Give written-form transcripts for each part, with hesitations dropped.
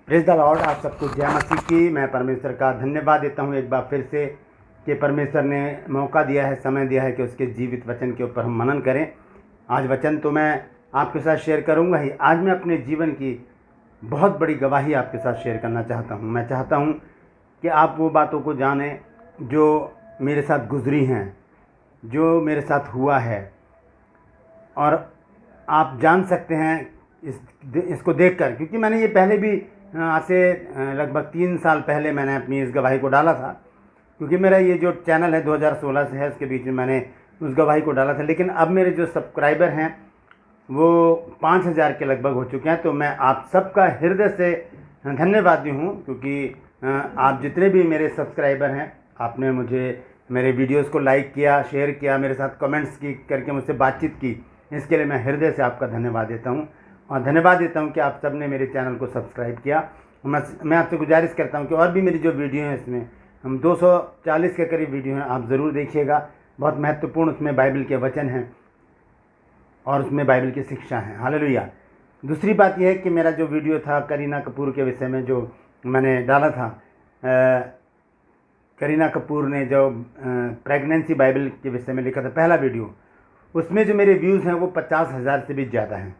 Praise the Lord. आप सबको जय मसीह की। मैं परमेश्वर का धन्यवाद देता हूँ एक बार फिर से कि परमेश्वर ने मौका दिया है, समय दिया है कि उसके जीवित वचन के ऊपर हम मनन करें। आज वचन तो मैं आपके साथ शेयर करूँगा ही। आज मैं अपने जीवन की बहुत बड़ी गवाही आपके साथ शेयर करना चाहता हूँ। मैं चाहता हूँ कि आप वो बातों को जानें जो मेरे साथ गुजरी हैं, जो मेरे साथ हुआ है, और आप जान सकते हैं इसको देखकर, क्योंकि मैंने ये पहले भी आज से लगभग 3 साल पहले मैंने अपनी इस गवाही को डाला था। क्योंकि मेरा ये जो चैनल है 2016 से है, उसके बीच में मैंने उस गवाही को डाला था। लेकिन अब मेरे जो सब्सक्राइबर हैं वो 5000 के लगभग हो चुके हैं। तो मैं आप सबका हृदय से धन्यवादी हूँ, क्योंकि आप जितने भी मेरे सब्सक्राइबर हैं, आपने मुझे मेरे वीडियोस को लाइक किया, शेयर किया, मेरे साथ कमेंट्स की करके मुझसे बातचीत की। इसके लिए मैं हृदय से आपका धन्यवाद देता हूँ। और धन्यवाद देता हूँ कि आप सब ने मेरे चैनल को सब्सक्राइब किया। मैं आपसे गुजारिश करता हूँ कि और भी मेरी जो वीडियो हैं, इसमें हम 240 के करीब वीडियो हैं, आप ज़रूर देखिएगा। बहुत महत्वपूर्ण उसमें बाइबल के वचन हैं और उसमें बाइबल की शिक्षा है। हालेलुया। दूसरी बात यह है कि मेरा जो वीडियो था करीना कपूर के विषय में, जो मैंने डाला था, करीना कपूर ने जो प्रेगनेंसी बाइबल के विषय में लिखा था, पहला वीडियो, उसमें जो मेरे व्यूज़ हैं वो 50,000 से भी ज़्यादा हैं।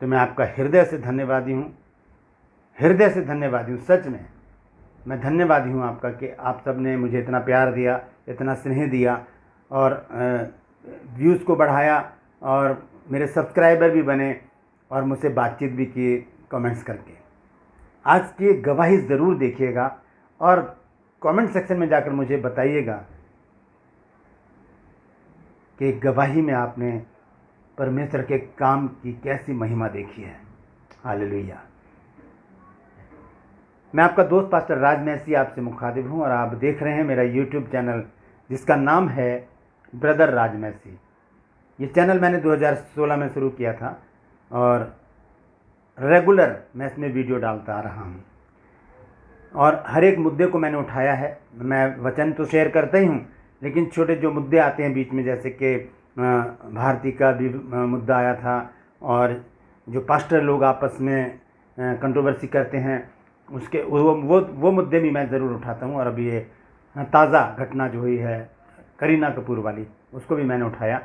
तो मैं आपका हृदय से धन्यवादी हूँ, हृदय से धन्यवादी हूँ। सच में मैं धन्यवादी हूँ आपका कि आप सब ने मुझे इतना प्यार दिया, इतना स्नेह दिया और व्यूज़ को बढ़ाया, और मेरे सब्सक्राइबर भी बने और मुझसे बातचीत भी की कमेंट्स करके। आज की गवाही ज़रूर देखिएगा और कमेंट सेक्शन में जाकर मुझे बताइएगा कि गवाही में आपने परमेश्वर के काम की कैसी महिमा देखी है। हालेलुया। मैं आपका दोस्त पास्टर राज मैसी आपसे मुखातिब हूँ और आप देख रहे हैं मेरा यूट्यूब चैनल, जिसका नाम है ब्रदर राज मैसी। ये चैनल मैंने 2016 में शुरू किया था और रेगुलर मैं इसमें वीडियो डालता आ रहा हूँ और हर एक मुद्दे को मैंने उठाया है। मैं वचन तो शेयर करता ही हूँ, लेकिन छोटे जो मुद्दे आते हैं बीच में, जैसे कि भारती का भी मुद्दा आया था, और जो पास्टर लोग आपस में कंट्रोवर्सी करते हैं, उसके वो मुद्दे भी मैं ज़रूर उठाता हूँ। और अभी ये ताज़ा घटना जो हुई है करीना कपूर वाली, उसको भी मैंने उठाया।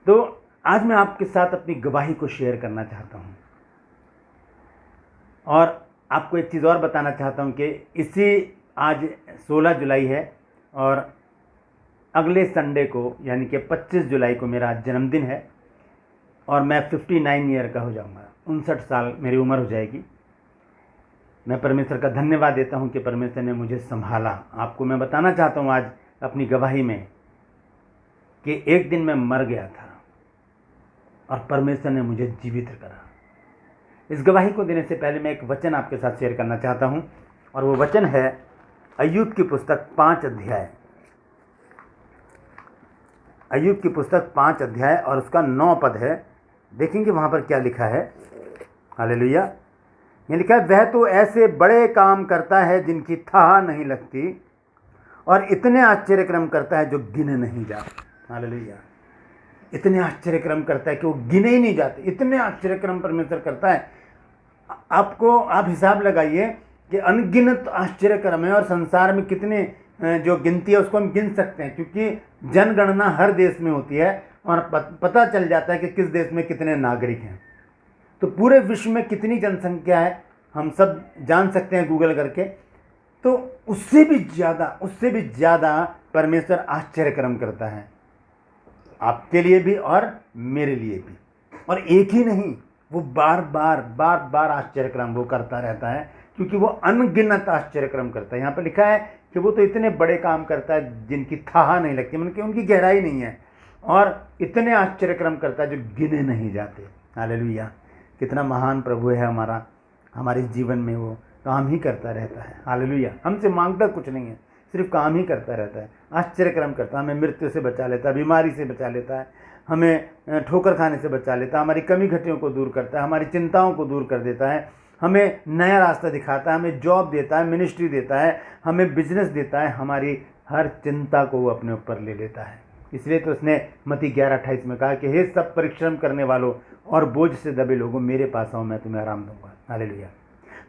तो आज मैं आपके साथ अपनी गवाही को शेयर करना चाहता हूँ और आपको एक चीज़ और बताना चाहता हूँ कि आज 16 जुलाई है और अगले संडे को यानी कि 25 जुलाई को मेरा जन्मदिन है और मैं 59 ईयर का हो जाऊँगा। 59 साल मेरी उम्र हो जाएगी। मैं परमेश्वर का धन्यवाद देता हूँ कि परमेश्वर ने मुझे संभाला। आपको मैं बताना चाहता हूँ आज अपनी गवाही में कि एक दिन मैं मर गया था और परमेश्वर ने मुझे जीवित करा। इस गवाही को देने से पहले मैं एक वचन आपके साथ शेयर करना चाहता हूँ, और वो वचन है अय्यूब की पुस्तक 5 अध्याय। अय्यूब की पुस्तक 5 अध्याय और उसका 9 पद है। देखेंगे वहाँ पर क्या लिखा है। हालेलुया। ये लिखा है, वह तो ऐसे बड़े काम करता है जिनकी थाह नहीं लगती, और इतने आश्चर्यक्रम करता है जो गिने नहीं जाते। हालेलुया। इतने आश्चर्यक्रम करता है कि वो गिने ही नहीं जाते। इतने आश्चर्यक्रम परमेश्वर करता है। आप हिसाब लगाइए कि अनगिनत आश्चर्यक्रम है, और संसार में कितने जो गिनती है उसको हम गिन सकते हैं, क्योंकि जनगणना हर देश में होती है और पता चल जाता है कि किस देश में कितने नागरिक हैं। तो पूरे विश्व में कितनी जनसंख्या है हम सब जान सकते हैं गूगल करके। तो उससे भी ज़्यादा परमेश्वर आश्चर्यक्रम करता है, आपके लिए भी और मेरे लिए भी। और एक ही नहीं, वो बार बार आश्चर्यक्रम वो करता रहता है, क्योंकि वो अनगिनत आश्चर्यक्रम करता है। यहाँ पर लिखा है कि वो तो इतने बड़े काम करता है जिनकी थाह नहीं लगती, मतलब कि उनकी गहराई नहीं है, और इतने आश्चर्यक्रम करता है जो गिने नहीं जाते। हालेलुया। कितना महान प्रभु है हमारा। हमारे जीवन में वो काम ही करता रहता है। हालेलुया। हमसे मांगता कुछ नहीं है, सिर्फ काम ही करता रहता है। आश्चर्यक्रम करता है। हमें मृत्यु से बचा लेता है, बीमारी से बचा लेता है, हमें ठोकर खाने से बचा लेता है, हमारी कमी घटियों को दूर करता है, हमारी चिंताओं को दूर कर देता है, हमें नया रास्ता दिखाता है, हमें जॉब देता है, मिनिस्ट्री देता है, हमें बिजनेस देता है, हमारी हर चिंता को वो अपने ऊपर ले लेता है। इसलिए तो उसने मत्ती 11:28 में कहा कि हे सब परिश्रम करने वालों और बोझ से दबे लोगों, मेरे पास आओ, मैं तुम्हें आराम दूंगा। हालेलुया।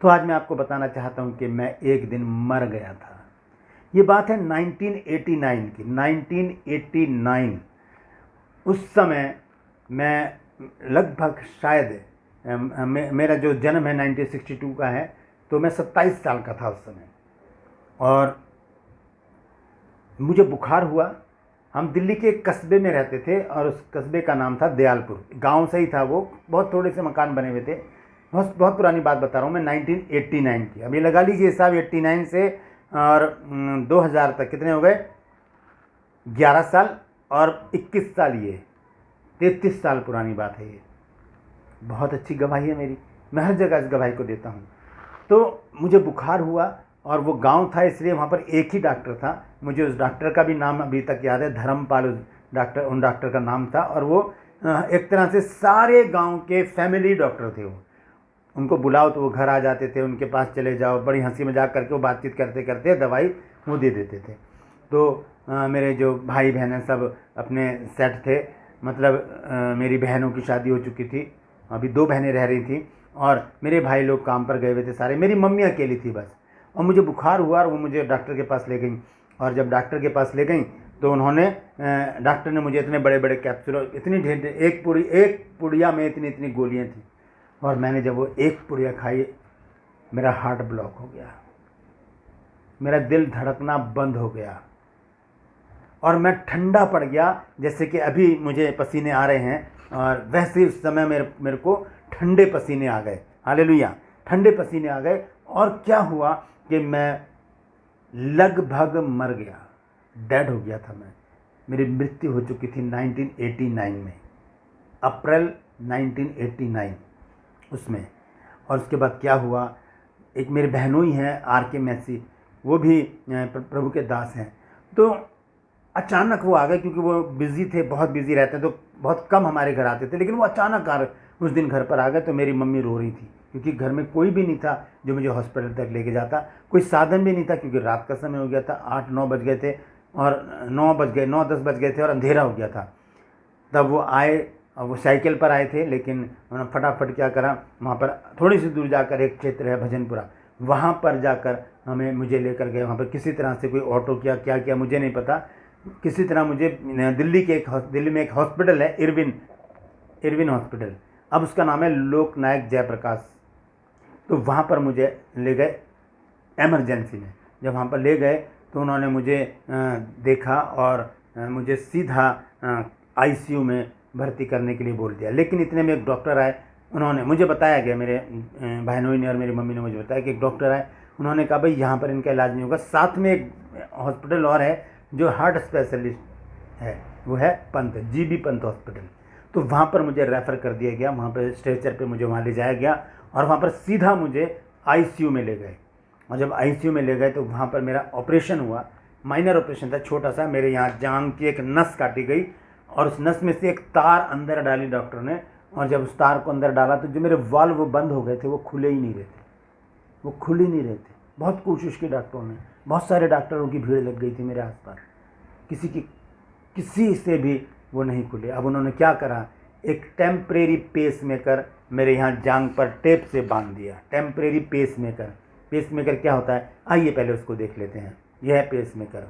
तो आज मैं आपको बताना चाहता हूँ कि मैं एक दिन मर गया था। ये बात है 1989 की। 1989 उस समय मैं लगभग शायद मेरा जो जन्म है 1962 का है, तो मैं 27 साल का था उस समय। और मुझे बुखार हुआ। हम दिल्ली के एक कस्बे में रहते थे और उस कस्बे का नाम था दयालपुर। गांव से ही था वो, बहुत थोड़े से मकान बने हुए थे। बहुत बहुत पुरानी बात बता रहा हूँ मैं, 1989 की। अभी लगा लीजिए साहब 89 से और 2000 तक कितने हो गए? 11 साल और 21 साल, ये 33 साल पुरानी बात है। ये बहुत अच्छी गवाही है मेरी, मैं हर जगह इस गवाही को देता हूँ। तो मुझे बुखार हुआ और वो गांव था, इसलिए वहाँ पर एक ही डॉक्टर था। मुझे उस डॉक्टर का भी नाम अभी तक याद है, धर्मपाल उन डॉक्टर का नाम था। और वो एक तरह से सारे गांव के फैमिली डॉक्टर थे। वो, उनको बुलाओ तो वो घर आ जाते थे, उनके पास चले जाओ, बड़ी हंसी मजाक करके वो बातचीत करते करते दवाई वो दे देते थे। तो मेरे जो भाई बहन सब अपने सेट थे, मतलब मेरी बहनों की शादी हो चुकी थी, अभी 2 बहनें रह रही थी और मेरे भाई लोग काम पर गए हुए थे सारे। मेरी मम्मी अकेली थी बस। और मुझे बुखार हुआ और वो मुझे डॉक्टर के पास ले गई। और जब डॉक्टर के पास ले गई तो उन्होंने डॉक्टर ने मुझे इतने बड़े बड़े कैप्सूल, इतनी ढेर, एक पुड़िया में इतनी इतनी गोलियां थी। और मैंने जब वो एक पुड़िया खाई, मेरा हार्ट ब्लॉक हो गया, मेरा दिल धड़कना बंद हो गया और मैं ठंडा पड़ गया। जैसे कि अभी मुझे पसीने आ रहे हैं, और वैसे ही उस समय मेरे को ठंडे पसीने आ गए। हालेलुया, ठंडे पसीने आ गए। और क्या हुआ कि मैं लगभग मर गया, डेड हो गया था मैं। मेरी मृत्यु हो चुकी थी 1989 में, अप्रैल 1989 उसमें। और उसके बाद क्या हुआ, एक मेरे बहनों ही हैं RK मैसी, वो भी प्रभु के दास हैं। तो अचानक वो आ गए, क्योंकि वो बिज़ी थे, बहुत बिज़ी रहते, तो बहुत कम हमारे घर आते थे। लेकिन वो अचानक उस दिन घर पर आ गए। तो मेरी मम्मी रो रही थी, क्योंकि घर में कोई भी नहीं था जो मुझे हॉस्पिटल तक लेके जाता। कोई साधन भी नहीं था, क्योंकि रात का समय हो गया था, 8-9 बज गए थे, और 9-10 बज गए थे और अंधेरा हो गया था। तब वो आए, और वो साइकिल पर आए थे। लेकिन उन्होंने फटाफट क्या करा, वहाँ पर थोड़ी सी दूर जाकर एक क्षेत्र है भजनपुरा, वहाँ पर जाकर मुझे लेकर गए। वहाँ पर किसी तरह से कोई ऑटो क्या किया मुझे नहीं पता, किसी तरह मुझे दिल्ली में एक हॉस्पिटल है, इरविन हॉस्पिटल, अब उसका नाम है लोकनायक जयप्रकाश। तो वहाँ पर मुझे ले गए एमरजेंसी में। जब वहाँ पर ले गए तो उन्होंने मुझे देखा और मुझे सीधा ICU में भर्ती करने के लिए बोल दिया। लेकिन इतने में एक डॉक्टर आए, उन्होंने मुझे बताया गया, मेरे बहनों ने और मेरी मम्मी ने मुझे बताया कि एक डॉक्टर आए, उन्होंने कहा भाई यहाँ पर इनका इलाज नहीं होगा। साथ में एक हॉस्पिटल और है जो हार्ट स्पेशलिस्ट है, वो है पंत, GB पंत हॉस्पिटल। तो वहाँ पर मुझे रेफ़र कर दिया गया। वहाँ पर स्ट्रेचर पे मुझे वहाँ ले जाया गया और वहाँ पर सीधा मुझे ICU में ले गए। और जब ICU में ले गए तो वहाँ पर मेरा ऑपरेशन हुआ। माइनर ऑपरेशन था, छोटा सा। मेरे यहाँ जांघ की एक नस काटी गई और उस नस में से एक तार अंदर डाली डॉक्टर ने। और जब उस तार को अंदर डाला तो जो मेरे वाल्व वो बंद हो गए थे, वो खुले ही नहीं रहे थे, वो खुल ही नहीं रहे थे। बहुत कोशिश की डॉक्टरों ने, बहुत सारे डॉक्टरों की भीड़ लग गई थी मेरे आसपास, किसी से भी वो नहीं खुले। अब उन्होंने क्या करा, एक टेम्परेरी पेस मेकर मेरे यहाँ जांघ पर टेप से बांध दिया। टेम्परेरी पेस मेकर क्या होता है, आइए पहले उसको देख लेते हैं। यह है पेस मेकर।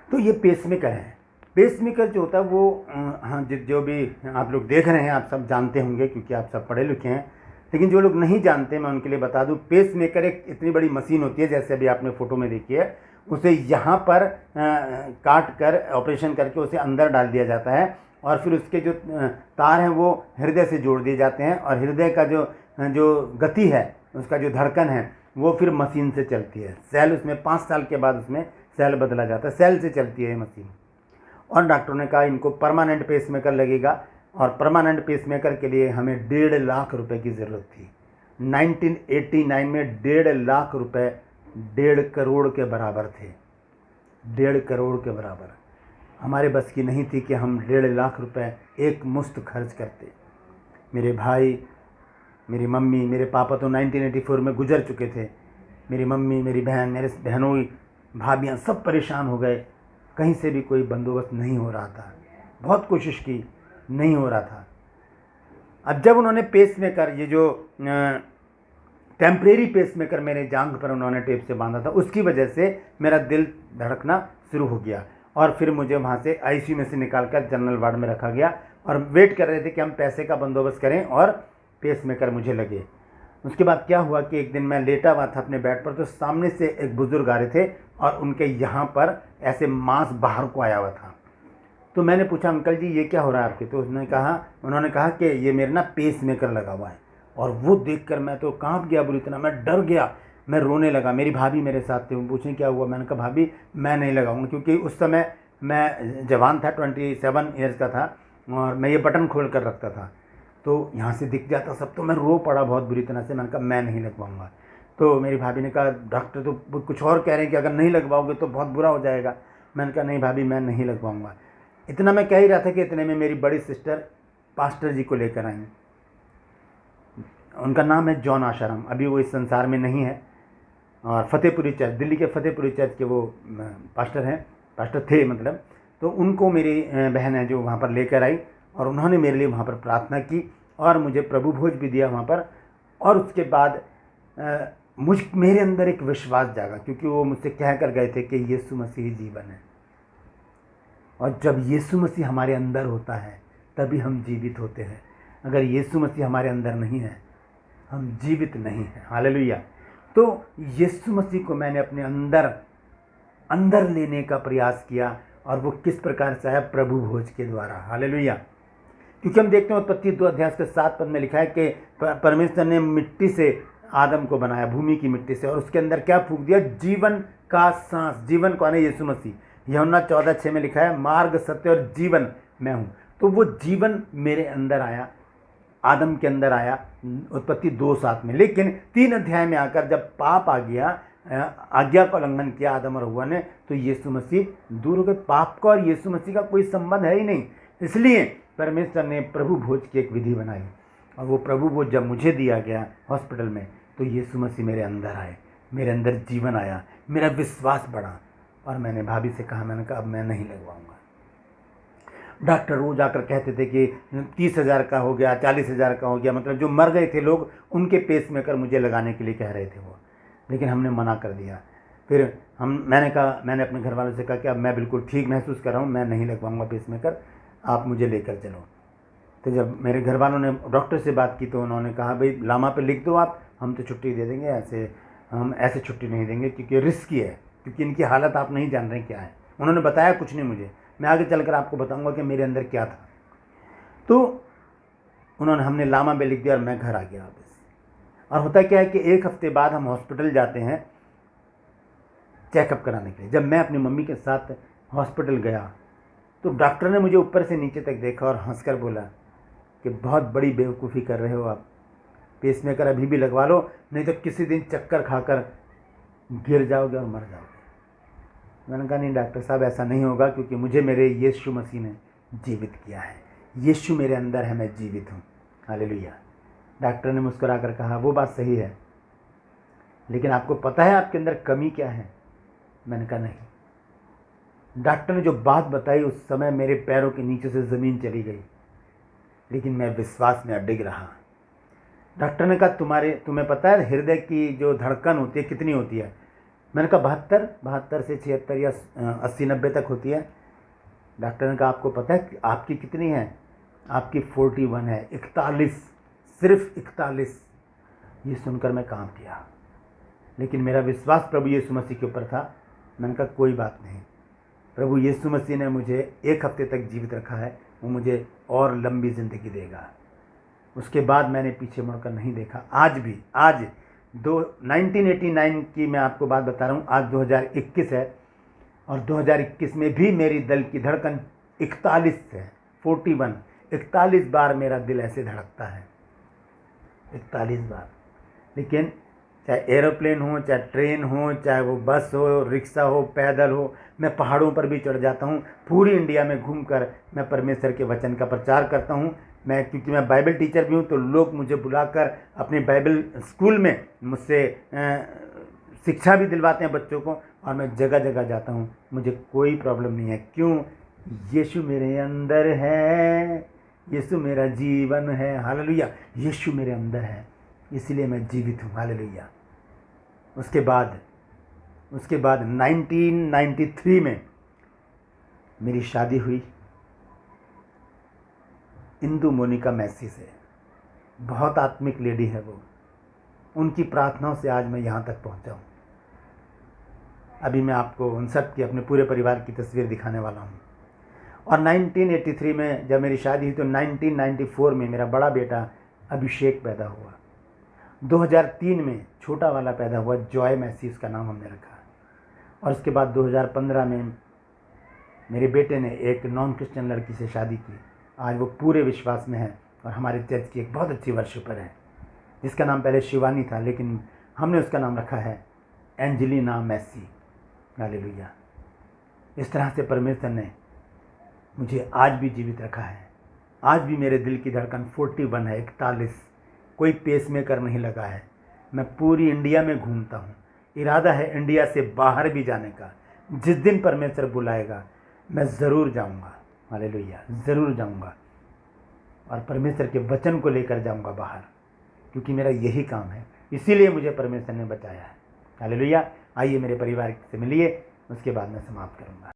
तो ये पेसमेकर है। पेसमेकर जो होता है वो हाँ, जो भी आप लोग देख रहे हैं आप सब जानते होंगे, क्योंकि आप सब पढ़े लिखे हैं। लेकिन जो लोग नहीं जानते, मैं उनके लिए बता दूं, पेसमेकर एक इतनी बड़ी मशीन होती है, जैसे अभी आपने फ़ोटो में देखी है। उसे यहाँ पर काट कर ऑपरेशन करके उसे अंदर डाल दिया जाता है और फिर उसके जो तार हैं वो हृदय से जोड़ दिए जाते हैं। और हृदय का जो गति है, उसका जो धड़कन है, वो फिर मशीन से चलती है। सेल उसमें 5 साल के बाद उसमें सेल बदला जाता है, सेल से चलती है ये मशीन। और डॉक्टर ने कहा इनको परमानेंट पेसमेकर लगेगा, और परमानेंट पेसमेकर के लिए हमें 1.5 लाख रुपए की ज़रूरत थी। 1989 में 1.5 लाख रुपए 1.5 करोड़ के बराबर थे। 1.5 करोड़ के बराबर हमारे बस की नहीं थी कि हम 1.5 लाख रुपए एक मुश्त खर्च करते। मेरे भाई, मेरी मम्मी, मेरे पापा तो 1984 में गुजर चुके थे। मेरी मम्मी, मेरी बहन, मेरे बहनों, भाभियाँ सब परेशान हो गए। कहीं से भी कोई बंदोबस्त नहीं हो रहा था, बहुत कोशिश की, नहीं हो रहा था। अब जब उन्होंने पेसमेकर, ये जो टेम्परेरी पेसमेकर मेरे जांघ पर उन्होंने टेप से बांधा था, उसकी वजह से मेरा दिल धड़कना शुरू हो गया और फिर मुझे वहाँ से आईसीयू में से निकालकर जनरल वार्ड में रखा गया और वेट कर रहे थे कि हम पैसे का बंदोबस्त करें और पेसमेकर मुझे लगे। उसके बाद क्या हुआ कि एक दिन मैं लेटा हुआ था अपने बेड पर, तो सामने से एक बुज़ुर्ग आ रहे थे और उनके यहाँ पर ऐसे मांस बाहर को आया हुआ था। तो मैंने पूछा, अंकल जी ये क्या हो रहा है आपके? तो उन्होंने कहा कि ये मेरे ना पेसमेकर लगा हुआ है। और वो देखकर मैं तो कांप गया बुरी तरह, मैं डर गया, मैं रोने लगा। मेरी भाभी मेरे साथ थे, वो पूछें क्या हुआ? मैंने कहा भाभी मैं नहीं लगाऊंगा, क्योंकि उस समय मैं जवान था, 27 ईयर्स का था और मैं ये बटन खोल कर रखता था, तो यहाँ से दिख जाता सब। तो मैं रो पड़ा बहुत बुरी तरह से। मैंने कहा मैं नहीं लगवाऊंगा। तो मेरी भाभी ने कहा डॉक्टर तो कुछ और कह रहे हैं कि अगर नहीं लगवाओगे तो बहुत बुरा हो जाएगा। मैंने कहा नहीं भाभी मैं नहीं लगवाऊंगा। इतना मैं कह ही रहा था कि इतने में मेरी बड़ी सिस्टर पास्टर जी को लेकर आई। उनका नाम है जॉन आशाराम, अभी वो इस संसार में नहीं है, और फतेहपुरी चर्च, दिल्ली के फतेहपुरी चर्च के वो पास्टर हैं, पास्टर थे मतलब। तो उनको मेरी बहन है जो वहाँ पर लेकर आई और उन्होंने मेरे लिए वहाँ पर प्रार्थना की और मुझे प्रभु भोज भी दिया वहाँ पर। और उसके बाद मेरे अंदर एक विश्वास जागा, क्योंकि वो मुझसे कह कर गए थे कि यीशु मसीह जीवन है, और जब यीशु मसीह हमारे अंदर होता है तभी हम जीवित होते हैं। अगर यीशु मसीह हमारे अंदर नहीं है हम जीवित नहीं हैं। हालेलुया। तो यीशु मसीह को मैंने अपने अंदर लेने का प्रयास किया, और वो किस प्रकार से है? प्रभु भोज के द्वारा। हालेलुया। क्योंकि हम देखते हैं उत्पत्ति 2:7 में लिखा है कि परमेश्वर ने मिट्टी से आदम को बनाया, भूमि की मिट्टी से, और उसके अंदर क्या फूंक दिया? जीवन का सांस। जीवन कौन है? यीशु मसीह। यूहन्ना 14:6 में लिखा है मार्ग, सत्य और जीवन मैं हूँ। तो वो जीवन मेरे अंदर आया, आदम के अंदर आया उत्पत्ति 2:7 में। लेकिन 3 अध्याय में आकर जब पाप आ गया, आज्ञा का उल्लंघन किया आदम और हव्वा ने, तो यीशु मसीह दूर हो गए। पाप का और यीशु मसीह का कोई संबंध है ही नहीं। इसलिए परमेश्वर ने प्रभु भोज की एक विधि बनाई, और वो प्रभु भोज जब मुझे दिया गया हॉस्पिटल में, तो यीशु मसीह मेरे अंदर आए, मेरे अंदर जीवन आया, मेरा विश्वास बढ़ा। और मैंने भाभी से कहा, मैंने कहा अब मैं नहीं लगवाऊंगा। डॉक्टर रोज आकर कहते थे कि 30,000 का हो गया, 40,000 का हो गया, मतलब जो मर गए थे लोग उनके पेसमेकर मुझे लगाने के लिए कह रहे थे वो, लेकिन हमने मना कर दिया। फिर मैंने अपने घर वालों से कहा कि अब मैं बिल्कुल ठीक महसूस कर रहा हूँ, मैं नहीं लगवाऊंगा पेसमेकर, आप मुझे लेकर चलो। तो जब मेरे घर वालों ने डॉक्टर से बात की तो उन्होंने कहा भाई लामा पे लिख दो आप, हम तो छुट्टी दे देंगे, हम ऐसे छुट्टी नहीं देंगे क्योंकि रिस्की है, क्योंकि इनकी हालत आप नहीं जान रहे क्या है। उन्होंने बताया कुछ नहीं मुझे, मैं आगे चलकर आपको बताऊंगा कि मेरे अंदर क्या था। तो हमने लामा पे लिख दिया और मैं घर आ गया वापस। और होता क्या है कि 1 हफ्ते बाद हम हॉस्पिटल जाते हैं चेकअप कराने के लिए। जब मैं अपनी मम्मी के साथ हॉस्पिटल गया तो डॉक्टर ने मुझे ऊपर से नीचे तक देखा और हंसकर बोला कि बहुत बड़ी बेवकूफ़ी कर रहे हो आप, पेसमेकर अभी भी लगवा लो, नहीं तो किसी दिन चक्कर खाकर गिर जाओगे और मर जाओगे। मैंने कहा नहीं डॉक्टर साहब ऐसा नहीं होगा, क्योंकि मुझे मेरे यीशु मसीह ने जीवित किया है, यीशु मेरे अंदर है, मैं जीवित हूँ। हालेलुया। डॉक्टर ने मुस्कुरा कर कहा वो बात सही है, लेकिन आपको पता है आपके अंदर कमी क्या है? मैंने कहा नहीं। डॉक्टर ने जो बात बताई उस समय मेरे पैरों के नीचे से ज़मीन चली गई, लेकिन मैं विश्वास में अडिग रहा। डॉक्टर ने कहा तुम्हें पता है हृदय की जो धड़कन होती है कितनी होती है? मैंने कहा 72 से 76 या 80-90 तक होती है। डॉक्टर ने कहा आपको पता है आपकी कितनी है? आपकी 41 है, 41, सिर्फ 41। ये सुनकर मैं कांप गया, लेकिन मेरा विश्वास प्रभु यीशु मसीह के ऊपर था। मैंने कहा कोई बात नहीं, प्रभु यीशु मसीह ने मुझे 1 हफ्ते तक जीवित रखा है, वो मुझे और लंबी ज़िंदगी देगा। उसके बाद मैंने पीछे मुड़कर नहीं देखा। आज 1989 की मैं आपको बात बता रहा हूँ, आज 2021 है, और 2021 में भी मेरी दिल की धड़कन 41 है, 41 बार मेरा दिल ऐसे धड़कता है, 41 बार। लेकिन चाहे एरोप्लेन हो, चाहे ट्रेन हो, चाहे वो बस हो, रिक्शा हो, पैदल हो, मैं पहाड़ों पर भी चढ़ जाता हूँ। पूरी इंडिया में घूमकर मैं परमेश्वर के वचन का प्रचार करता हूँ। क्योंकि मैं बाइबल टीचर भी हूँ, तो लोग मुझे बुलाकर अपने बाइबल स्कूल में मुझसे शिक्षा भी दिलवाते हैं बच्चों को, और मैं जगह जगह जाता हूँ, मुझे कोई प्रॉब्लम नहीं है। क्यों? यीशु मेरे अंदर है, यीशु मेरा जीवन है। हालेलुया। यीशु मेरे अंदर है, इसलिए मैं जीवित हूँ। हालेलुया। उसके बाद 1993 में मेरी शादी हुई इंदु मोनिका मैसी से। बहुत आत्मिक लेडी है वो। उनकी प्रार्थनाओं से आज मैं यहाँ तक पहुँचा हूँ। अभी मैं आपको उन सब की, अपने पूरे परिवार की तस्वीर दिखाने वाला हूँ। और 1983 में जब मेरी शादी हुई तो 1994 में मेरा बड़ा बेटा अभिषेक पैदा हुआ। 2003 में छोटा वाला पैदा हुआ, जॉय मैसी उसका नाम हमने रखा। और उसके बाद 2015 में मेरे बेटे ने एक नॉन क्रिश्चियन लड़की से शादी की। आज वो पूरे विश्वास में है और हमारे चर्च की एक बहुत अच्छी वर्शिपर है, जिसका नाम पहले शिवानी था, लेकिन हमने उसका नाम रखा है एंजेलिना मैसी। हालेलुया। इस तरह से परमेश्वर ने मुझे आज भी जीवित रखा है। आज भी मेरे दिल की धड़कन 41 है, 41। कोई पेसमेकर नहीं लगा है। मैं पूरी इंडिया में घूमता हूँ। इरादा है इंडिया से बाहर भी जाने का। जिस दिन परमेश्वर बुलाएगा मैं ज़रूर जाऊँगा। हालेलुया, ज़रूर जाऊँगा और परमेश्वर के वचन को लेकर जाऊँगा बाहर, क्योंकि मेरा यही काम है। इसीलिए मुझे परमेश्वर ने बचाया है। हालेलुया। आइए मेरे परिवार से मिलिए, उसके बाद मैं समाप्त करूँगा।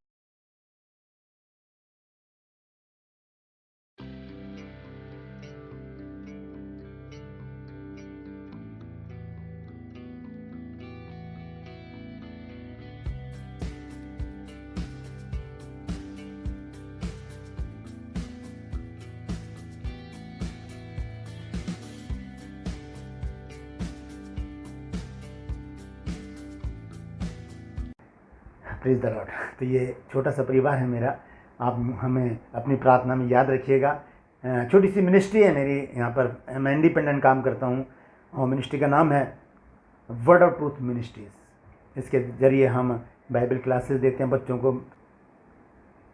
Praise the Lord. तो ये छोटा सा परिवार है मेरा। आप हमें अपनी प्रार्थना में याद रखिएगा। छोटी सी मिनिस्ट्री है मेरी यहाँ पर। मैं इंडिपेंडेंट काम करता हूँ और मिनिस्ट्री का नाम है वर्ड ऑफ ट्रूथ मिनिस्ट्रीज़। इसके ज़रिए हम बाइबल क्लासेस देते हैं बच्चों को।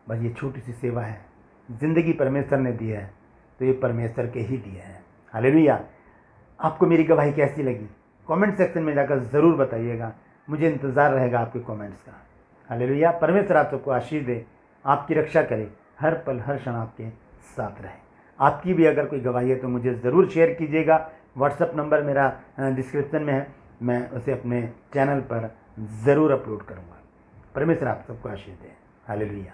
बस ये छोटी सी सेवा है। ज़िंदगी परमेश्वर ने दी है तो ये परमेश्वर के ही दिए हैं। हालेलुया। आपको मेरी गवाही कैसी लगी कमेंट सेक्शन में जाकर ज़रूर बताइएगा। मुझे इंतज़ार रहेगा आपके कमेंट्स का। हालेलुया। परमेश्वर आप सबको आशीष दे, आपकी रक्षा करे, हर पल हर क्षण आपके साथ रहे। आपकी भी अगर कोई गवाही है तो मुझे ज़रूर शेयर कीजिएगा। व्हाट्सएप नंबर मेरा डिस्क्रिप्शन में है, मैं उसे अपने चैनल पर ज़रूर अपलोड करूँगा। परमेश्वर आप सबको आशीष दे। हालेलुया।